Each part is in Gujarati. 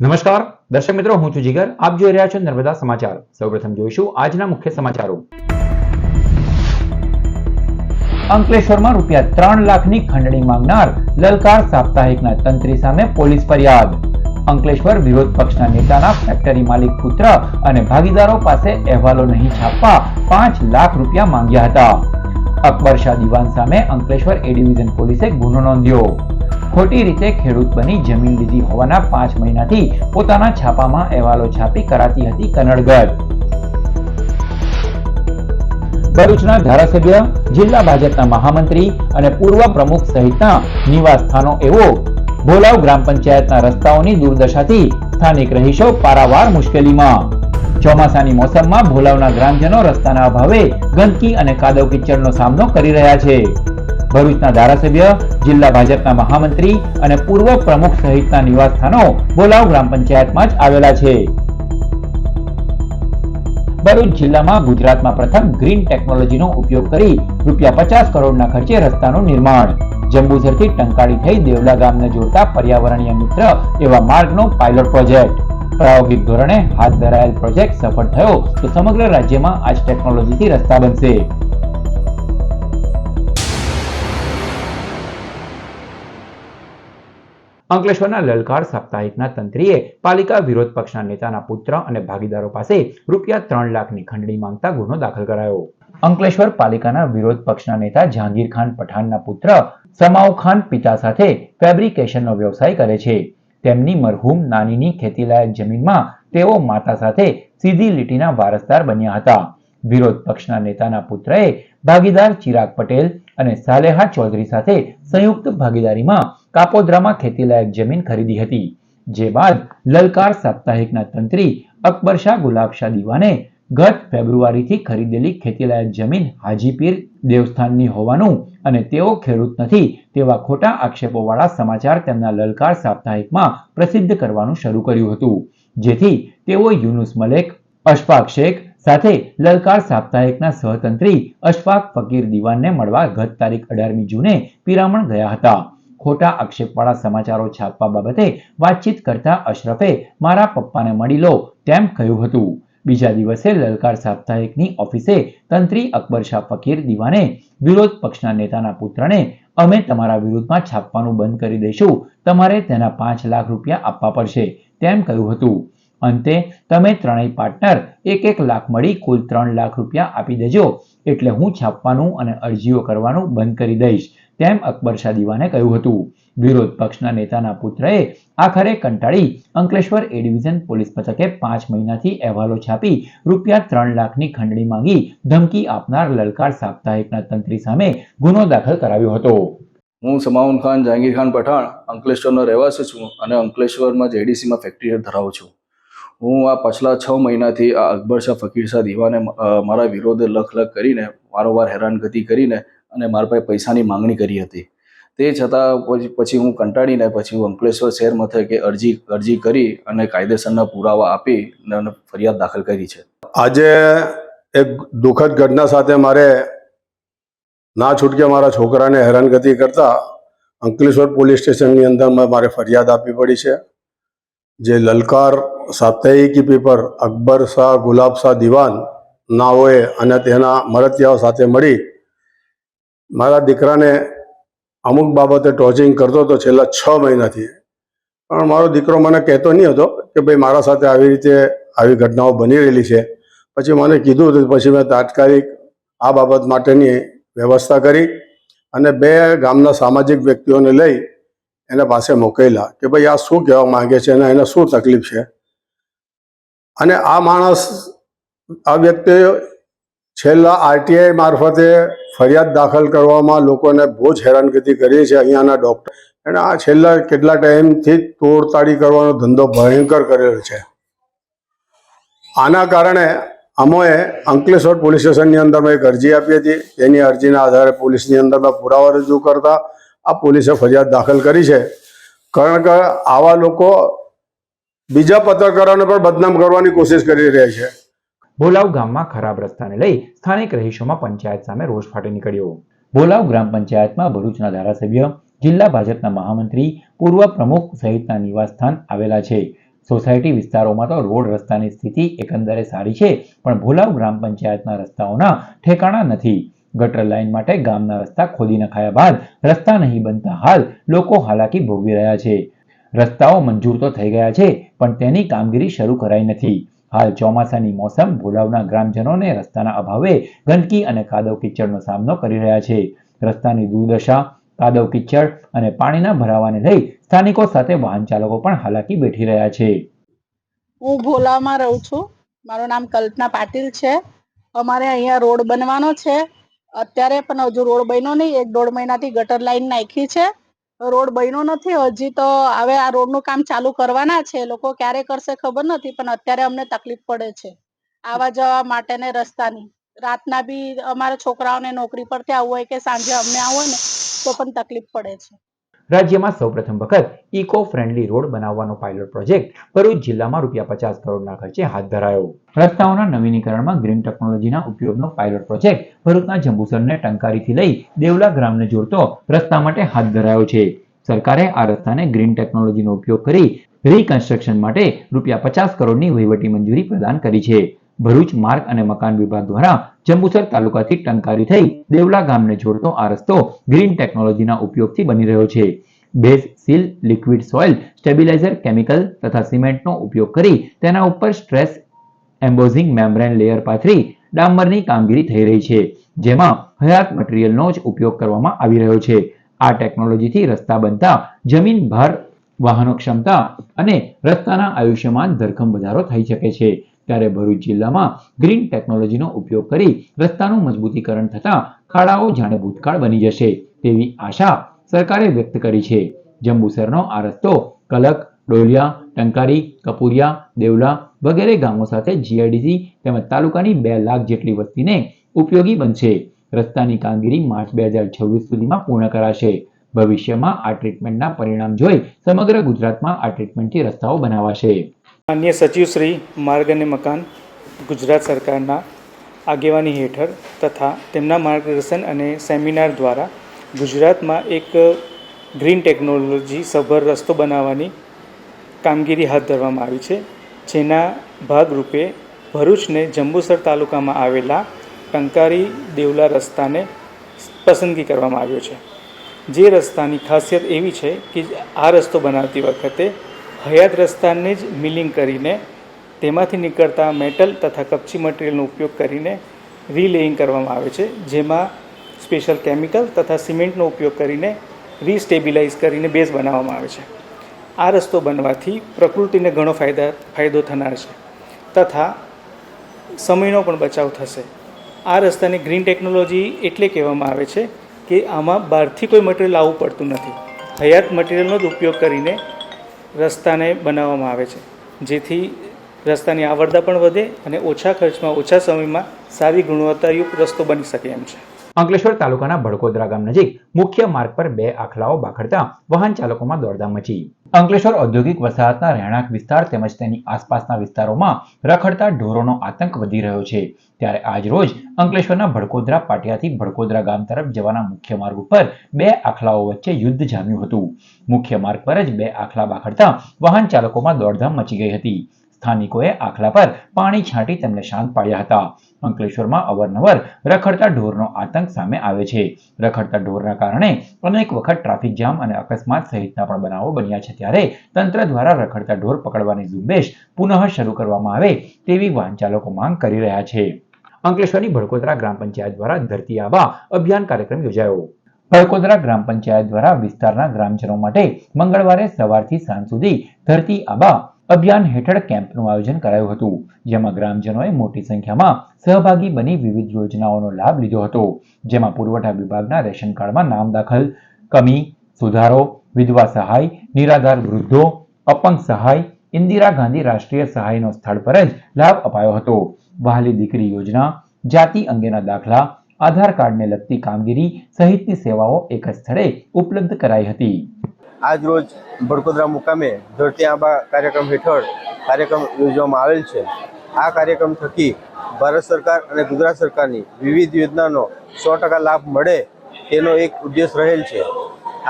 નમસ્કાર દર્શક મિત્રો, હું છું જીગર. આપ જોઈ રહ્યા છો નર્મદા સમાચાર. સૌપ્રથમ જોઈશું આજના મુખ્ય સમાચારો. અંકલેશ્વરમાં ₹3 લાખની ખંડણી માંગનાર લલકાર સાપ્તાહિકના તંત્રી સામે પોલીસ ફરિયાદ. અંકલેશ્વર વિરોધ પક્ષના નેતાના ફેક્ટરી માલિક પુત્ર અને ભાગીદારો પાસે અહેવાલો નહીં છાપવા ₹5 લાખ માંગ્યા હતા. અકબર શાહ દિવાન સામે અંકલેશ્વર એ ડિવિઝન પોલીસે ગુનો નોંધ્યો. ખોટી રીતે ખેડૂત બની જમીન લીધી હોવાના 5 મહિનાથી પોતાના છાપામાં અહેવાલો છાપી કરાતી હતી કનડગત. ભરૂચના ધારાસભ્ય, જિલ્લા ભાજપના મહામંત્રી અને પૂર્વ પ્રમુખ સહિતના નિવાસ સ્થાનો એવો ભોલાવ ગ્રામ પંચાયતના રસ્તાઓની દુર્દશાથી સ્થાનિક રહીશો પારાવાર મુશ્કેલીમાં. ચોમાસાની મોસમમાં ભોલાવના ગ્રામજનો રસ્તાના અભાવે ગંદકી અને કાદવ કીચડનો સામનો કરી રહ્યા છે. ભરૂચના ધારાસભ્ય, જિલ્લા ભાજપના મહામંત્રી અને પૂર્વ પ્રમુખ સહિતના નિવાસ સ્થાનો ભોલાવ ગ્રામ પંચાયતમાં જ આવેલા છે. ભરૂચ જિલ્લામાં ગુજરાતમાં પ્રથમ ગ્રીન ટેકનોલોજીનો ઉપયોગ કરી ₹50 કરોડના ખર્ચે રસ્તાનું નિર્માણ. જંબુસરથી ટંકાળી થઈ દેવલા ગામને જોડતા પર્યાવરણીય મિત્ર એવા માર્ગનો પાયલોટ પ્રોજેક્ટ. પ્રાયોગિક ધોરણે હાથ ધરાયેલ પ્રોજેક્ટ સફળ થયો તો સમગ્ર રાજ્યમાં આ જ ટેકનોલોજીથી રસ્તા બનશે. અંકલેશ્વરના લલકાર સાપ્તાહિકના તંત્રીએ પાલિકા વિરોધ પક્ષના નેતાના પુત્ર અને ભાગીદારો પાસે ₹3 લાખની ખંડણી માંગતા ગુનો દાખલ કરાયો. અંકલેશ્વર પાલિકાના વિરોધ પક્ષના નેતા જહાંગીર ખાન પઠાણના પુત્ર સમાઉ ખાન પિતા સાથે ફેબ્રિકેશનનો વ્યવસાય કરે છે. તેમની મરહૂમ નાનીની ખેતીલાયક જમીનમાં તેઓ માતા સાથે સીધી લીટીના વારસદાર બન્યા હતા. વિરોધ પક્ષના નેતાના પુત્રએ ભાગીદાર ચિરાગ પટેલ અને સાલેહા ચૌધરી સાથે સંયુક્ત ભાગીદારીમાં કાપોદ્રામાં ખેતીલાયક જમીન ખરીદી હતી. જે બાદ લલકાર સાપ્તાહિકના તંત્રી અકબર શાહ ગુલાબ શાહ દિવાને ગત ફેબ્રુઆરીથી ખરીદેલી ખેતીલાયક જમીન હાજીપીર દેવસ્થાનની હોવાનું અને તેઓ ખેડૂત નથી તેવા ખોટા આક્ષેપોવાળા સમાચાર તેમના લલકાર સાપ્તાહિકમાં પ્રસિદ્ધ કરવાનું શરૂ કર્યું હતું. જેથી તેઓ યુનુસ મલેક, અશફાક શેખ સાથે લલકાર સાપ્તાહિકના સહતંત્રી અશફાક ફકીર દિવાનને મળવા ગત તારીખ 18મી જૂને પિરામણ ગયા હતા. ખોટા આક્ષેપવાળા સમાચારો છાપવા બાબતે વાતચીત કરતા અશરફે મારા પપ્પાને મળી લો તેમ કહ્યું હતું. બીજા દિવસે લલકાર સાપ્તાહિકની ઓફિસે તંત્રી અકબર શાહ ફકીર દિવાને વિરોધ પક્ષના નેતાના પુત્રને અમે તમારા વિરુદ્ધમાં છાપવાનું બંધ કરી દઈશું, તમારે તેના ₹5 લાખ આપવા પડશે તેમ કહ્યું હતું. અંતે તમે ત્રણેય પાર્ટનર ₹1 લાખ મળી કુલ ₹3 લાખ આપી દેજો એટલે હું છાપવાનું અને અરજીઓ કરવાનું બંધ કરી દઈશ તેમ અકબર શાહ દિવાને કહ્યું હતું. વિરોધ પક્ષના નેતાના પુત્રએ આખરે કંટાળી અંકલેશ્વર એ ડિવિઝન પોલીસ મથકે 5 મહિનાથી અહેવાલો છાપી ₹3 લાખની ખંડણી માંગી ધમકી આપનાર લલકાર સાપ્તાહિકના તંત્રી સામે ગુનો દાખલ કરાવ્યો હતો. હું સમાઉ ખાન જહાંગીર ખાન પઠાણ અંકલેશ્વરનો રહેવાસી છું અને અંકલેશ્વરમાં જેડીસીમાં ફેક્ટરી ધરાવું છું. હું આ પાછલા 6 મહિનાથી આ અકબર શાહ ફકીર શાહ દિવાને મારા વિરોધે લખ કરીને વારંવાર હેરાનગતિ કરીને અને મારા પાસે પૈસાની માંગણી કરી હતી. તે છતાં પછી હું કંટાળીને પછી હું અંકલેશ્વર શહેર મથકે અરજી કરી અને કાયદેસરના પુરાવા આપી અને ફરિયાદ દાખલ કરી છે. આજે એક દુઃખદ ઘટના સાથે મારે ના છૂટકે મારા છોકરાને હેરાનગતિ કરતા અંકલેશ્વર પોલીસ સ્ટેશનની અંદર મારે ફરિયાદ આપવી પડી છે. જે લલકાર સાપ્તાહિકી પેપર અકબર શાહ ગુલાબ શાહ દિવાન નાઓએ અને તેના મળતિયાઓ સાથે મળી મારા દીકરાને અમુક બાબતે ટોર્ચરિંગ કરતો હતો છેલ્લા 6 મહિનાથી. પણ મારો દીકરો મને કહેતો નહીં હતો કે ભાઈ મારા સાથે આવી રીતે આવી ઘટનાઓ બની રહેલી છે. પછી મને કીધું હતું, પછી મેં તાત્કાલિક આ બાબત માટેની વ્યવસ્થા કરી અને 2 ગામના સામાજિક વ્યક્તિઓને લઈ એના પાસે મોકલેલા કે ભાઈ આ શું કહેવા માંગે છે અને એને શું તકલીફ છે. અને આ માણસ, આ વ્યક્તિએ છેલ્લા આરટીઆઈ મારફતે ફરિયાદ દાખલ કરવામાં લોકોને બહુ જ હેરાનગતિ કરી છે. અહીંયાના ડૉક્ટર એને આ છેલ્લા કેટલા ટાઈમથી તોડતાડી કરવાનો ધંધો ભયંકર કરેલો છે. આના કારણે અમોએ અંકલેશ્વર પોલીસ સ્ટેશનની અંદરમાં એક અરજી આપી હતી. તેની અરજીના આધારે પોલીસની અંદરમાં પુરાવા રજૂ કરતા આ પોલીસે ફરિયાદ દાખલ કરી છે. કારણ કે આવા લોકો બીજા પત્રકારોને પણ બદનામ કરવાની કોશિશ કરી રહ્યા છે. ભોલાવ ગામમાં ખરાબ રસ્તાને લઈ સ્થાનિક રહીશોમાં પંચાયત સામે રોષ ફાટી નીકળ્યો. ભોલાવ ગ્રામ પંચાયતમાં ભરૂચના ધારાસભ્ય, જિલ્લા ભાજપના મહામંત્રી, પૂર્વ પ્રમુખ સહિતના નિવાસસ્થાન આવેલા છે. સોસાયટી વિસ્તારોમાં તો રોડ રસ્તાની સ્થિતિ એકંદરે સારી છે, પણ ભોલાવ ગ્રામ પંચાયતના રસ્તાઓના ઠેકાણા નથી. ગટર લાઇન માટે ગામના રસ્તા ખોદી નખાયા બાદ રસ્તા નહીં બનતા હાલ લોકો હાલાકી ભોગવી રહ્યા છે. રસ્તાઓ મંજૂર તો થઈ ગયા છે, પણ તેની કામગીરી શરૂ કરાઈ નથી. હાલ ચોમાસાની મોસમ ભોલાવના ગ્રામજનોને રસ્તાના અભાવે ગંદકી અને કાદવ કિચડનો સામનો કરી રહ્યા છે. રસ્તાની દુર્દશા, કાદવ કિચડ અને પાણીના ભરાવાને લઈ સ્થાનિકો સાથે વાહન ચાલકો પણ હાલાકી વેઠી રહ્યા છે. હું ભોલાવમાં રહું છું. મારું નામ કલ્પના પાટીલ છે. અમારે અહીંયા રોડ બનવાનો છે. અત્યારે પણ હજુ રોડ બન્યો નહીં. 1-1.5 મહિનાથી ગટર લાઈન નાખી છે, રોડ બન્યો નથી હજી. તો હવે આ રોડનું કામ ચાલુ કરવાના છે. લોકો ક્યારે કરશે ખબર નથી, પણ અત્યારે અમને તકલીફ પડે છે આવવા જવા માટે ને રસ્તાની. રાતના બી અમારા છોકરાઓને નોકરી પરથી આવવું હોય કે સાંજે અમને આવવું હોય ને તો પણ તકલીફ પડે છે. રાજ્યમાં સૌપ્રથમ વખત ઇકો ફ્રેન્ડલી રોડ બનાવવાનો પાયલોટ પ્રોજેક્ટ ભરૂચ જિલ્લામાં ₹50 કરોડના ખર્ચે હાથ ધરાયો. રસ્તાઓના નવીનીકરણમાં ગ્રીન ટેકનોલોજીના ઉપયોગનો પાયલોટ પ્રોજેક્ટ ભરૂચના જંબુસરને ટંકારીથી લઈ દેવલા ગ્રામને જોડતો રસ્તા માટે હાથ ધરાયો છે. સરકારે આ રસ્તાને ગ્રીન ટેકનોલોજીનો ઉપયોગ કરી રીકન્સ્ટ્રક્શન માટે ₹50 કરોડની વહીવટી મંજૂરી પ્રદાન કરી છે. ભરૂચ માર્ગ અને મકાન વિભાગ દ્વારા જંબુસર તાલુકાથી ટંકારી થઈ દેવલા ગામને જોડતો આ રસ્તો ગ્રીન ટેકનોલોજીના ઉપયોગથી બની રહ્યો છે. Base seal, liquid soil stabiliser chemical તથા સિમેન્ટનો ઉપયોગ કરી તેના ઉપર સ્ટ્રેસ એમ્બોઝિંગ મેમ્બ્રેન લેયર પાથરી ડામરની કામગીરી થઈ રહી છે, જેમાં હયાત મટીરીયલનો જ ઉપયોગ કરવામાં આવી રહ્યો છે. આ ટેકનોલોજીથી રસ્તા બનતા જમીન ભાર, વાહનો ક્ષમતા અને રસ્તાના આયુષ્યમાં ધરખમ વધારો થઈ શકે છે. ત્યારે ભરૂચ જિલ્લામાં ગ્રીન ટેકનોલોજીનો ઉપયોગ કરી રસ્તાનું મજબૂતીકરણ થતા ખાડાઓ જાણે ભૂતકાળ બની જશે તેવી આશા સરકારે વ્યક્ત કરી છે. જંબુસરનો આ રસ્તો કલક, ડોલિયા, ટંકારી, કપુરિયા, દેવલા વગેરે ગામો સાથે જીઆઈડીસી તેમજ તાલુકાની 2 લાખ જેટલી વસ્તીને ઉપયોગી બનશે. રસ્તાની કામગીરી માર્ચ 2026 સુધીમાં પૂર્ણ કરાશે. ભવિષ્યમાં આ ટ્રીટમેન્ટના પરિણામ જોઈ સમગ્ર ગુજરાતમાં આ ટ્રીટમેન્ટથી રસ્તાઓ બનાવાશે. માનનીય સચિવ શ્રી માર્ગ અને મકાન ગુજરાત સરકારના આગેવાની હેઠળ તથા તેમના માર્ગદર્શન અને સેમિનાર દ્વારા ગુજરાતમાં એક ગ્રીન ટેકનોલોજી સભર રસ્તો બનાવવાની કામગીરી હાથ ધરવામાં આવી છે, જેના ભાગરૂપે ભરૂચને જંબુસર તાલુકામાં આવેલા ટંકારી દેવલા રસ્તાને પસંદગી કરવામાં આવ્યો છે. જે રસ્તાની ખાસિયત એવી છે કે આ રસ્તો બનાવતી વખતે હયાત રસ્તાને જ મિલિંગ કરીને તેમાંથી નીકળતા મેટલ તથા કપચી મટીરિયલનો ઉપયોગ કરીને રીલેઇંગ કરવામાં આવે છે, જેમાં સ્પેશિયલ કેમિકલ તથા સિમેન્ટનો ઉપયોગ કરીને રીસ્ટેબિલાઇઝ કરીને બેઝ બનાવવામાં આવે છે. આ રસ્તો બનવાથી પ્રકૃતિને ઘણો ફાયદો થનાર છે તથા સમયનો પણ બચાવ થશે. આ રસ્તાને ગ્રીન ટેકનોલોજી એટલે કહેવામાં આવે છે કે આમાં બહારથી કોઈ મટીરિયલ આવવું પડતું નથી. હયાત મટીરિયલનો જ ઉપયોગ કરીને રસ્તાને બનાવવામાં આવે છે, જેથી રસ્તાની આવરદા પણ વધે અને ઓછા ખર્ચમાં ઓછા સમયમાં સારી ગુણવત્તાયુક્ત રસ્તો બની શકે એમ છે. અંકલેશ્વર તાલુકાના ભડકોદરા ગામ નજીક મુખ્ય માર્ગ પર 2 આખલાઓ બાખડતા વાહન ચાલકોમાં દોડધામ મચી. અંકલેશ્વર ઔદ્યોગિક વસાહતના રહેણાંક વિસ્તાર તેમજ તેની આસપાસના વિસ્તારોમાં રખડતા ઢોરોનો આતંક વધી રહ્યો છે. ત્યારે આજ રોજ અંકલેશ્વરના ભડકોદરા પાટિયાથી ભડકોદરા ગામ તરફ જવાના મુખ્ય માર્ગ ઉપર 2 આખલાઓ વચ્ચે યુદ્ધ જામ્યું હતું. મુખ્ય માર્ગ પર જ 2 આખલા બાખડતા વાહન ચાલકોમાં દોડધામ મચી ગઈ હતી. સ્થાનિકોએ આખલા પર પાણી છાંટી તેમને શાંત પાડ્યા હતા. અંકલેશ્વરમાં અવારનવાર રખડતા ઢોરનો આતંક સામે આવે છે. રખડતા ઢોરના કારણે અનેક વખત ટ્રાફિક જામ અને અકસ્માત સહિતના પણ બનાવો બન્યા છે. ત્યારે તંત્ર દ્વારા રખડતા ઢોર પકડવાની ઝુંબેશ પુનઃ શરૂ કરવામાં આવે તેવી વાહન ચાલકો માંગ કરી રહ્યા છે. અંકલેશ્વરની ભડકોદરા ગ્રામ પંચાયત દ્વારા ધરતી આબા અભિયાન કાર્યક્રમ યોજાયો. ભડકોદરા ગ્રામ પંચાયત દ્વારા વિસ્તારના ગ્રામજનો માટે મંગળવારે સવારથી સાંજ સુધી ધરતી આબા અભિયાન હેઠળ કેમ્પનું આયોજન કરાયું હતું, જેમાં ગ્રામજનોએ મોટી સંખ્યામાં સહભાગી બની વિવિધ યોજનાઓનો લાભ લીધો હતો. જેમાં પુરવઠા વિભાગના રેશન કાર્ડમાં નામ દાખલ, કમી, સુધારો, વિધવા સહાય, નિરાધાર વૃદ્ધો, અપંગ સહાય, ઇન્દિરા ગાંધી રાષ્ટ્રીય સહાયનો સ્થળ પર જ લાભ અપાયો હતો. વહાલી દીકરી યોજના, જાતિ અંગેના દાખલા, આધાર કાર્ડને લગતી કામગીરી સહિતની સેવાઓ એક જ સ્થળે ઉપલબ્ધ કરાઈ હતી. આજ રોજ ભડકોદરા મુકામે ધરતી આબા કાર્યક્રમ હેઠળ કાર્યક્રમ યોજવામાં આવેલ છે. આ કાર્યક્રમ થકી ભારત સરકાર અને ગુજરાત સરકારની વિવિધ યોજનાનો 100% લાભ મળે તેનો એક ઉદ્દેશ રહેલ છે.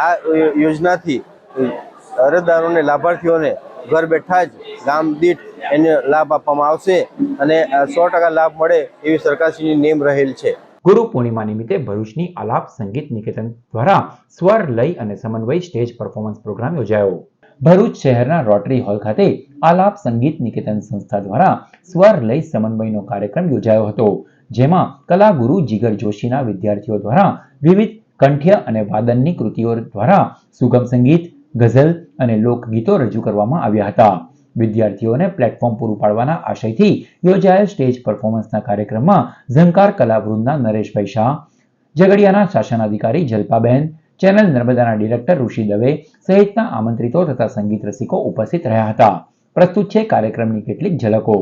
આ યોજનાથી અરજદારોને, લાભાર્થીઓને ઘર બેઠા જ ગામ દીઠ એને લાભ આપવામાં આવશે અને 100% લાભ મળે એવી સરકારશ્રીની નેમ રહેલ છે. ગુરુ પૂર્ણિમા નિમિત્તે ભરૂચની આલાપ સંગીત નિકેતન દ્વારા સ્વર લય અને સમન્વય સ્ટેજ પરફોર્મન્સ પ્રોગ્રામ યોજાયો. ભરૂચ શહેરના રોટરી હોલ ખાતે આલાપ સંગીત નિકેતન સંસ્થા દ્વારા સ્વર લય સમન્વયનો કાર્યક્રમ યોજાયો હતો, જેમાં કલાગુરુ જીગર જોશીના વિદ્યાર્થીઓ દ્વારા વિવિધ કંઠ્ય અને વાદનની કૃતિઓ દ્વારા સુગમ સંગીત, ગઝલ અને લોકગીતો રજૂ કરવામાં આવ્યા હતા. વિદ્યાર્થીઓને પ્લેટફોર્મ પૂરું પાડવાના આશયથી યોજાયેલ સ્ટેજ પરફોર્મન્સના કાર્યક્રમમાં ઝંકાર કલાવૃંદના નરેશભાઈ શાહ, ઝઘડિયાના શાસનાધિકારી જલ્પાબેન, ચેનલ નર્મદાના ડિરેક્ટર ઋષિ દવે સહિતના આમંત્રિતો તથા સંગીત રસિકો ઉપસ્થિત રહ્યા હતા. પ્રસ્તુત છે કાર્યક્રમની કેટલીક ઝલકો.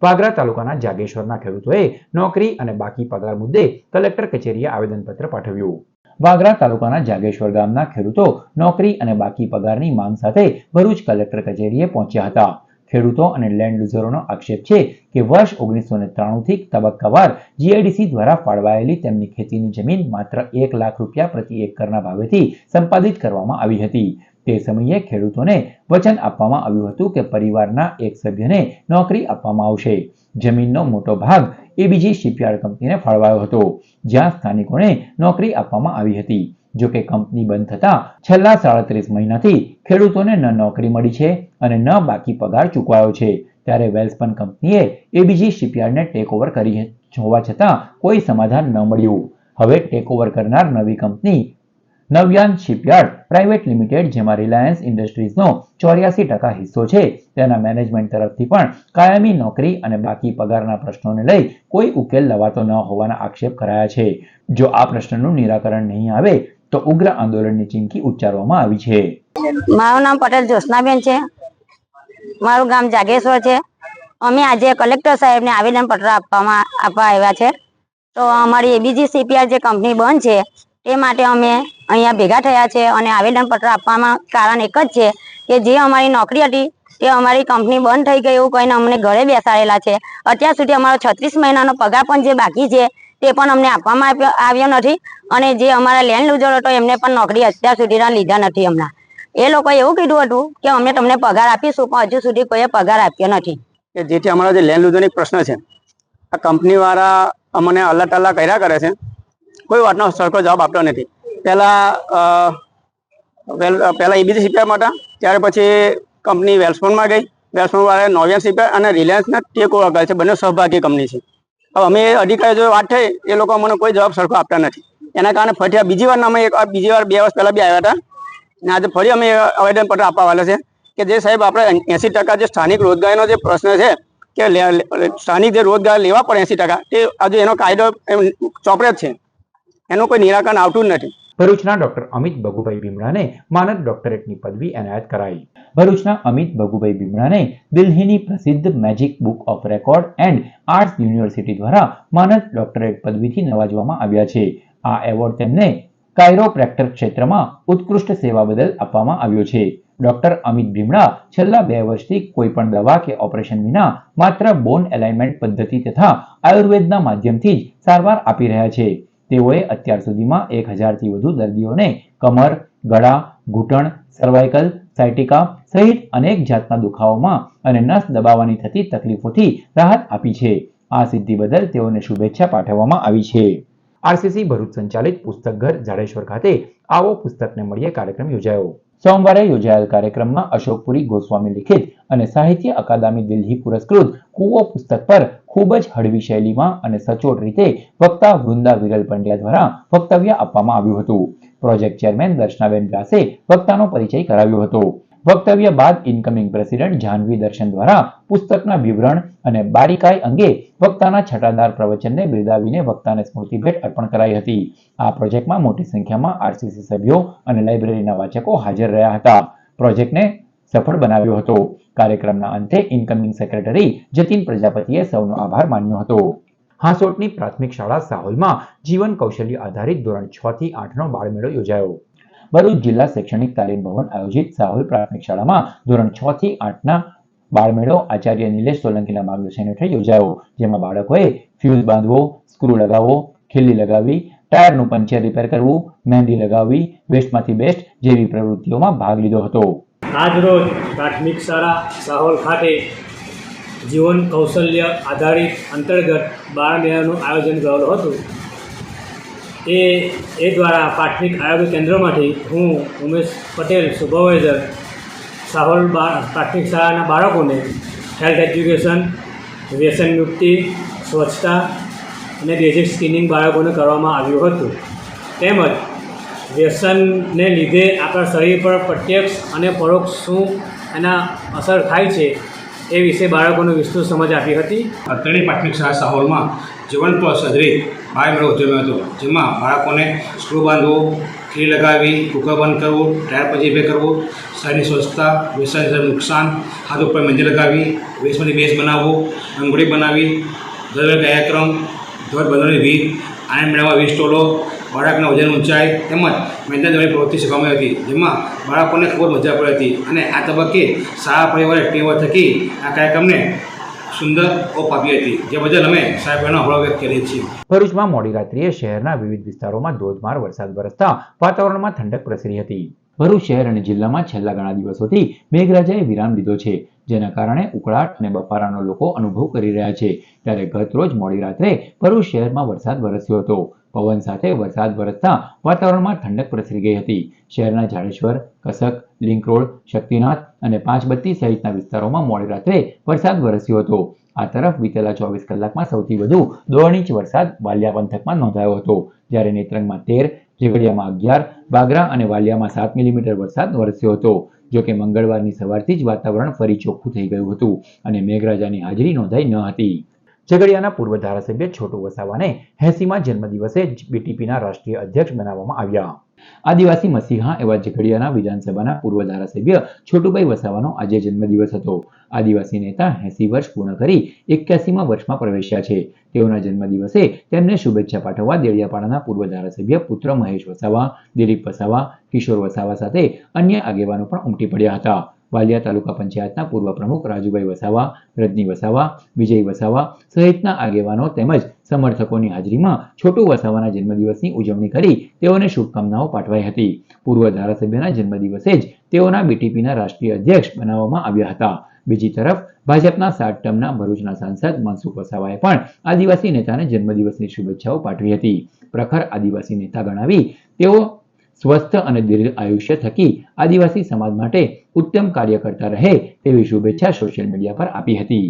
વાગરા તાલુકાના જાગેશ્વરના ખેડૂતોએ નોકરી અને બાકી પગાર મુદ્દે કલેક્ટર કચેરીએ આવેદનપત્ર પાઠવ્યું. વાગરા તાલુકાના જાગેશ્વર ગામના ખેડૂતો નોકરી અને બાકી પગારની માંગ સાથે ભરૂચ કલેક્ટર કચેરીએ પહોંચ્યા હતા. ખેડૂતો અને લેન્ડ યુઝરોનો આક્ષેપ છે કે વર્ષ 1993 થી તબક્કાવાર જીઆઈડીસી દ્વારા ફાળવાયેલી તેમની ખેતીની જમીન માત્ર 1 લાખ રૂપિયા પ્રતિ એકરના ભાવેથી સંપાદિત કરવામાં આવી હતી. તે સમયે ખેડૂતોને વચન આપવામાં આવ્યું હતું કે પરિવારના એક સભ્યને નોકરી આપવામાં આવશે. જમીનનો મોટો ભાગ એબીજી શિપયાર્ડ કંપનીને ફાળવાયો હતો, જ્યાં સ્થાનિકોને નોકરી આપવામાં આવી હતી. જો કે કંપની બંધ થતા છેલ્લા 37 મહિનાથી ખેડૂતોને ન નોકરી મળી છે અને ન બાકી પગાર ચૂકવાયો છે. ત્યારે વેલ્સપન કંપનીએ એબીજી શિપયાર્ડને ટેકઓવર કરી હોવા છતાં કોઈ સમાધાન ન મળ્યું. હવે ટેકઓવર કરનાર નવી કંપની નવયાન શિપયાર્ડ પ્રાઇવેટ લિમિટેડ, જેમાં રિલાયન્સ ઇન્ડસ્ટ્રીઝનો 84% હિસ્સો છે, તેના મેનેજમેન્ટ તરફથી પણ કાયમી નોકરી અને બાકી પગારના પ્રશ્નોને લઈ કોઈ ઉકેલ લવાતો ન હોવાના આક્ષેપ કરાયા છે. જો આ પ્રશ્નનું નિરાકરણ નહીં આવે તો ઉગ્ર આંદોલનની ચીમકી ઉચ્ચારવામાં આવી છે. મારું નામ પટેલ જ્યોત્સનાબેન છે. મારું ગામ જાગેશ્વર છે. અમે આજે કલેક્ટર સાહેબને આવેદનપત્ર આપવા આવ્યા છે. તો અમારી એબીજી શિપયાર્ડ જે કંપની બંધ છે તે માટે અમે અહીંયા ભેગા થયા છે અને આવેદનપત્ર આપવામાં કારણ એક જ છે કે જે અમારી નોકરી હતી તે અમારી કંપની બંધ થઈ ગઈ એવું કહીને અમને ઘરે બેસાડેલા છે. અત્યાર સુધી અમારો 36 મહિનાનો પગાર પણ જે બાકી છે તે પણ અમને આપવામાં આવ્યો નથી અને જે અમારા લેન્ડ યુઝર હતો એમને પણ નોકરી અત્યાર સુધીના લીધા નથી. હમણાં એ લોકોએ એવું કીધું હતું કે અમે તમને પગાર આપીશું, પણ હજુ સુધી કોઈએ પગાર આપ્યો નથી. કે જેથી અમારો જે લેન્ડ યુઝરનો પ્રશ્ન છે, આ કંપનીવાળા અમને અલ્લા ટલ્લા કર્યા કરે છે કોઈ વાતનો સરખો જવાબ આપતો નથી. પહેલા એબીસી સીપીઆરમાં હતા, ત્યાર પછી કંપની વેલ્સપોનમાં ગઈ. વેલ્સપોન વાળા નોવિયન સીપીઆર અને રિલાયન્સના ટેક ઓવર કરે છે. બંને સહભાગી કંપની છે. હવે અમે અધિકારી જો વાત થઈ, એ લોકો અમને કોઈ જવાબ સરખો આપતા નથી. એના કારણે ફરી બીજી વાર અમે 2 વર્ષ પહેલા બી આવ્યા હતા, અને આજે ફરી અમે આવેદનપત્ર આપવા વાળા છે કે જે સાહેબ આપણે 80% જે સ્થાનિક રોજગારીનો જે પ્રશ્ન છે કે સ્થાનિક જે રોજગાર લેવા પડે 80%, તે આજે એનો કાયદો ચોપડે જ છે, એનું કોઈ નિરાકરણ આવતું જ નથી. ભરૂચના ડોક્ટર અમિત ભગુભાઈ ભીમડાને માનદ ડોક્ટરેટની પદવી એનાયત કરાઈ. ભરૂચના અમિત ભગુભાઈ ભીમડાને દિલ્હીની પ્રસિદ્ધ magic book of record and arts university દ્વારા માનદ ડોક્ટરેટ પદવીથી નવાજવામાં આવ્યા છે. આ એવોર્ડ તેમને કાયરોપ્રેક્ટર ક્ષેત્રમાં ઉત્કૃષ્ટ સેવા બદલ આપવામાં આવ્યો છે. ડોક્ટર અમિત ભીમડા છેલ્લા 2 વર્ષથી કોઈ પણ દવા કે ઓપરેશન વિના માત્ર બોન એલાઇનમેન્ટ પદ્ધતિ તથા આયુર્વેદના માધ્યમથી જ સારવાર આપી રહ્યા છે. તેઓએ અત્યાર સુધીમાં 1000થી વધુ દર્દીઓને કમર, ગળા, ઘૂંટણ, સર્વાઇકલ, સાયટિકા સહિત અનેક જાતના દુખાવામાં અને નસ દબાવવાની થતી તકલીફોથી રાહત આપી છે. આ સિદ્ધિ બદલ તેઓને શુભેચ્છા પાઠવવામાં આવી છે. આરસીસી ભરૂચ સંચાલિત પુસ્તક ઘર જાડેશ્વર ખાતે આવો પુસ્તકને મળીએ કાર્યક્રમ યોજાયો. સોમવારે યોજાયેલ કાર્યક્રમમાં અશોકપુરી ગોસ્વામી લિખિત અને સાહિત્ય અકાદમી દિલ્હી પુરસ્કૃત કૂવો પુસ્તક પર ખૂબ જ હળવી શૈલીમાં અને સચોટ રીતે વક્તા વૃંદા વિરલ પંડ્યા દ્વારા વક્તવ્ય આપવામાં આવ્યું હતું. પ્રોજેક્ટ ચેરમેન દર્શનાબેન વ્યાસે વક્તાનો પરિચય કરાવ્યો હતો. વક્તવ્ય બાદ ઇન્કમિંગ પ્રેસિડેન્ટ જાહ્નવી દર્શન દ્વારા પુસ્તકના વિવરણ અને બારીકાઈ અંગે વક્તાના છટાદાર પ્રવચનને બિરદાવીને વક્તાને સ્મૃતિ ભેટ અર્પણ કરાઈ હતી. આ પ્રોજેક્ટમાં મોટી સંખ્યામાં આરસીસી સભ્યો અને લાઇબ્રેરીના વાચકો હાજર રહ્યા હતા. પ્રોજેક્ટને સફળ બનાવ્યો હતો. કાર્યક્રમના અંતે ઇન્કમિંગ સેક્રેટરી જતીન પ્રજાપતિએ સૌનો આભાર માન્યો હતો. હાંસોટની પ્રાથમિક શાળા સાહોલમાં જીવન કૌશલ્ય આધારિત ધોરણ 6 થી 8નો બાળમેળો યોજાયો. ભરૂચ જિલ્લા શૈક્ષણિક તાલીમ ભવન આયોજિત સાહોલ પ્રાથમિક શાળામાં ધોરણ 6 થી 8ના બાળમેળો આચાર્ય નિલેશ સોલંકીના માર્ગદર્શન હેઠળ યોજાયો. જેમાં બાળકોએ ફ્યુઝ બાંધવો, સ્ક્રૂ લગાવવો, ખીલ્લી લગાવવી, ટાયરનું પંચર રિપેર કરવું, મહેંદી લગાવવી, વેસ્ટમાંથી બેસ્ટ જેવી પ્રવૃત્તિઓમાં ભાગ લીધો હતો. આજરોજ પ્રાથમિક શાળા સાહોલ ખાતે જીવન કૌશલ્ય આધારિત અંતર્ગત બાળમેળાનું આયોજન કરેલું હતું. એ દ્વારા પ્રાથમિક આરોગ્ય કેન્દ્રમાંથી હું ઉમેશ પટેલ સુપરવાઇઝર સાહોલ પ્રાથમિક શાળાના બાળકોને હેલ્થ એજ્યુકેશન, વ્યસન મુક્તિ, સ્વચ્છતા અને બેઝિક સ્કિનિંગ બાળકોને કરવામાં આવ્યું હતું. તેમજ વ્યસનને લીધે આપણા શરીર પર પ્રત્યક્ષ અને પરોક્ષ શું એના અસર થાય છે એ વિશે બાળકોને વિસ્તૃત સમજ આપી હતી. અત્રેની પ્રાથમિક શાળા સાહોલમાં જીવન કૌશલ્ય બાળમેળો ઉજવ્યો હતો, જેમાં બાળકોને સ્ક્રૂ બાંધવો, ખીલી લગાવવી, કુકર બંધ કરવું, ટાયર પછી રિપેર કરવું, શરીરની સ્વચ્છતા, વ્યસન નુકસાન, હાથ ઉપર મહેંદી લગાવવી, વેસ્ટમાંથી બેઝ બનાવવું, રંગોળી બનાવી, દર કાર્યક્રમ, ધ્વજ બંધવાની રીત, આનંદ મેળવવા 20 સ્ટોલો, બાળકના વજન ઊંચાઈ તેમજ મહેનત જેવી પ્રવૃત્તિ શીખવામાં આવી હતી, જેમાં બાળકોને ખૂબ મજા પડી હતી. અને આ તબક્કે શાળા પરિવાર ટીમ થકી આ કાર્યક્રમને સુંદર ઓપ આપી હતી, જે બદલ અમે સાહેબનો આભાર વ્યક્ત કરીએ છીએ. ભરૂચમાં મોડી રાત્રિએ શહેરના વિવિધ વિસ્તારોમાં ધોધમાર વરસાદ વરસતા વાતાવરણમાં ઠંડક પ્રસરી હતી. ભરૂચ શહેર અને જિલ્લામાં છેલ્લા ઘણા દિવસોથી મેઘરાજાએ વિરામ લીધો છે, જેના કારણે ઉકળાટ અને બફારાનો લોકો અનુભવ કરી રહ્યા છે. ત્યારે ગત રોજ મોડી રાત્રે ભરૂચ શહેરમાં વરસાદ વરસ્યો હતો. પવન સાથે વરસાદ વરસતા વાતાવરણમાં ઠંડક પ્રસરી ગઈ હતી. શહેરના જાડેશ્વર, કસક, લિંક રોડ, શક્તિનાથ અને પાંચબત્તી સહિતના વિસ્તારોમાં મોડી રાત્રે વરસાદ વરસ્યો હતો. આ તરફ વિતેલા 24 કલાકમાં સૌથી વધુ 1.5 ઇંચ વરસાદ વાલિયા પંથકમાં નોંધાયો હતો, જ્યારે નેત્રંગમાં 13, ઝઘડિયામાં 11, બાગરા અને વાલિયામાં 7 મિલીમીટર વરસાદ વરસ્યો હતો. જોકે મંગળવારની સવારથી જ વાતાવરણ ફરી ચોખ્ખું થઈ ગયું હતું અને મેઘરાજાની હાજરી નોંધાઈ ન હતી. ઝઘડિયાના પૂર્વ ધારાસભ્ય છોટુ વસાવાને 80મા જન્મદિવસે બીટીપીના રાષ્ટ્રીય અધ્યક્ષ બનાવવામાં આવ્યા. આદિવાસી મસીહા એવા ઝઘડિયાના વિધાનસભાના પૂર્વ ધારાસભ્ય છોટુભાઈ વસાવાનો આજે જન્મદિવસ હતો. આદિવાસી નેતા 80 વર્ષ પૂર્ણ કરી 81મા વર્ષમાં પ્રવેશ્યા છે. તેઓના જન્મદિવસે તેમને શુભેચ્છા પાઠવવા દેડિયાપાડાના પૂર્વ ધારાસભ્ય પુત્ર મહેશ વસાવા, દિલીપ વસાવા, કિશોર વસાવા સાથે અન્ય આગેવાનો પણ ઉમટી પડ્યા હતા. વાલિયા તાલુકા પંચાયતના પૂર્વ પ્રમુખ રાજુભાઈ વસાવા, રજની વસાવા, વિજય વસાવા સહિતના આગેવાનો તેમજ સમર્થકોની હાજરીમાં છોટુ વસાવાના જન્મદિવસની ઉજવણી કરી તેઓને શુભકામનાઓ પાઠવાઈ હતી. પૂર્વ ધારાસભ્યના જન્મદિવસે જ તેઓના બીટીપીના રાષ્ટ્રીય અધ્યક્ષ બનાવવામાં આવ્યા હતા. બીજી તરફ ભાજપના 7 ટર્મના ભરૂચના સાંસદ મનસુખ વસાવાએ પણ આદિવાસી નેતાને જન્મદિવસની શુભેચ્છાઓ પાઠવી હતી. પ્રખર આદિવાસી નેતા ગણાવી તેઓ સ્વસ્થ અને દીર્ઘ આયુષ્ય થકી આદિવાસી સમાજ માટે ઉત્તમ કાર્ય કરતા રહે તેવી શુભેચ્છા સોશિયલ મીડિયા પર આપી હતી.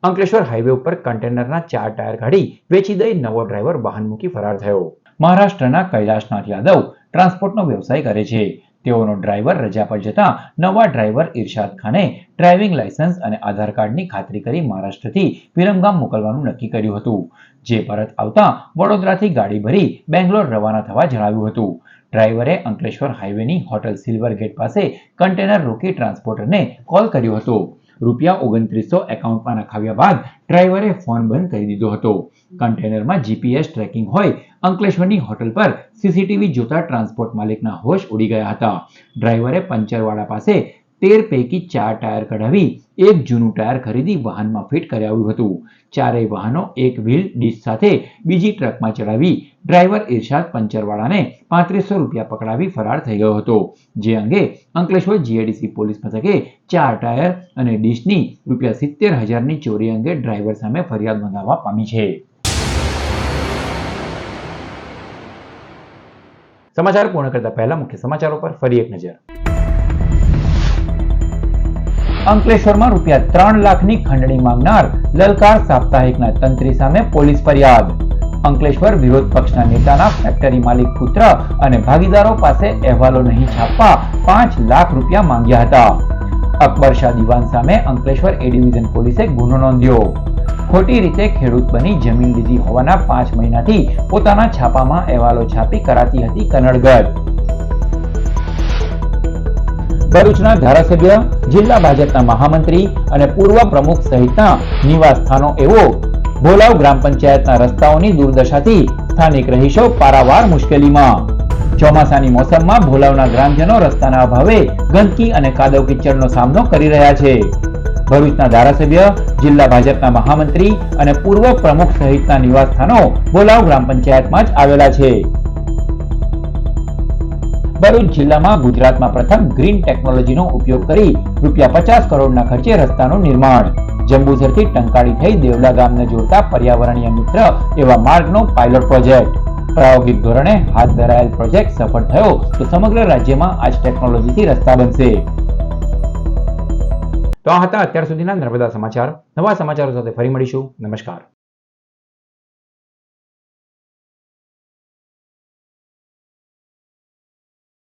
અંકલેશ્વર હાઈવે ઉપર કન્ટેનરના 4 ટાયર કાઢી વેચી દઈ નવો ડ્રાઈવર વાહન મૂકી ફરાર થયો. મહારાષ્ટ્રના કૈલાશનાથ યાદવ ટ્રાન્સપોર્ટનો વ્યવસાય કરે છે. તેઓનો ડ્રાઈવર રજા પર જતા નવા ડ્રાઈવર ઇરશાદ ખાને ડ્રાઇવિંગ લાયસન્સ અને આધાર કાર્ડની ખાતરી કરી મહારાષ્ટ્રથી વિરમગામ મોકલવાનું નક્કી કર્યું હતું. જે પરત આવતા વડોદરાથી ગાડી ભરી બેંગ્લોર રવાના થવા જણાવ્યું હતું. ડ્રાઈવરે અંકલેશ્વર હાઈવેની હોટલ સિલ્વર ગેટ પાસે કન્ટેનર રોકી ટ્રાન્સપોર્ટરને કોલ કર્યો હતો. રૂપિયા 2900 એકાઉન્ટમાં નખાવ્યા બાદ ડ્રાઈવરે ફોન બંધ કરી દીધો હતો. કન્ટેનરમાં જીપીએસ ટ્રેકિંગ હોય અંકલેશ્વરની હોટલ પર સીસીટીવી જોતા ટ્રાન્સપોર્ટ માલિકના હોશ ઉડી ગયા હતા. ડ્રાઈવરે પંચરવાડા પાસે 13 પૈકી 4 ટાયર કઢાવી એક જૂનું ટાયર ખરીદી વાહનમાં ફિટ કરાવ્યું હતું. ચારેય વાહનો એક વ્હીલ ડીશ સાથે બીજી ટ્રકમાં ચડાવી ડ્રાઈવર ઇરશાદ પંચરવાડાને 3500 રૂપિયા પકડાવી ફરાર થઈ ગયો હતો. જે અંગે અંકલેશ્વર જીઆઈડીસી પોલીસ મથકે 4 ટાયર અને ડીશની રૂપિયા 70,000ની ચોરી અંગે ડ્રાઈવર સામે ફરિયાદ નોંધાવવા પામી છે. સમાચાર પૂર્ણ કરતા પહેલા મુખ્ય સમાચારો પર ફરી એક નજર. અંકલેશ્વરમાં રૂપિયા 3 લાખની ખંડણી માંગનાર લલકાર સાપ્તાહિકના તંત્રી સામે પોલીસ ફરિયાદ. અંકલેશ્વર વિરોધ પક્ષના નેતાના ફેક્ટરી માલિક પુત્ર અને ભાગીદારો પાસે અહેવાલો નહીં છાપવા 5 લાખ રૂપિયા માંગ્યા હતા. અકબર શાહ દિવાન સામે અંકલેશ્વર એ ડિવિઝન પોલીસે ગુનો નોંધ્યો. ખોટી રીતે ખેડૂત બની જમીન લીધી હોવાના 5 મહિનાથી પોતાના છાપામાં અહેવાલો છાપી કરાતી હતી કનડગત. ભરૂચના ધારાસભ્ય, જિલ્લા ભાજપના મહામંત્રી અને પૂર્વ પ્રમુખ સહિતના નિવાસ સ્થાનો એવો ભોલાવ ગ્રામ પંચાયતના રસ્તાઓની દુર્દશાથી સ્થાનિક રહીશો પારાવાર મુશ્કેલીમાં. ચોમાસાની મોસમમાં ભોલાવના ગ્રામજનો રસ્તાના અભાવે ગંદકી અને કાદવ કિચડનો સામનો કરી રહ્યા છે. ભરૂચના ધારાસભ્ય, જિલ્લા ભાજપના મહામંત્રી અને પૂર્વ પ્રમુખ સહિતના નિવાસ સ્થાનો ભોલાવ ગ્રામ પંચાયતમાં જ આવેલા છે. ભરૂચ જિલ્લામાં ગુજરાતમાં પ્રથમ ગ્રીન ટેકનોલોજીનો ઉપયોગ કરી રૂપિયા 50 કરોડના ખર્ચે રસ્તાનું નિર્માણ. જંબુસરથી ટંકાળી થઈ દેવલા ગામને જોડતા પર્યાવરણીય મિત્ર એવા માર્ગનો પાયલોટ પ્રોજેક્ટ. પ્રાયોગિક ધોરણે હાથ ધરાયેલ પ્રોજેક્ટ સફળ થયો તો સમગ્ર રાજ્યમાં આ જ ટેકનોલોજીથી રસ્તા બનશે. તો આ હતા અત્યાર સુધીના નર્મદા સમાચાર. નવા સમાચારો સાથે ફરી મળીશું. નમસ્કાર.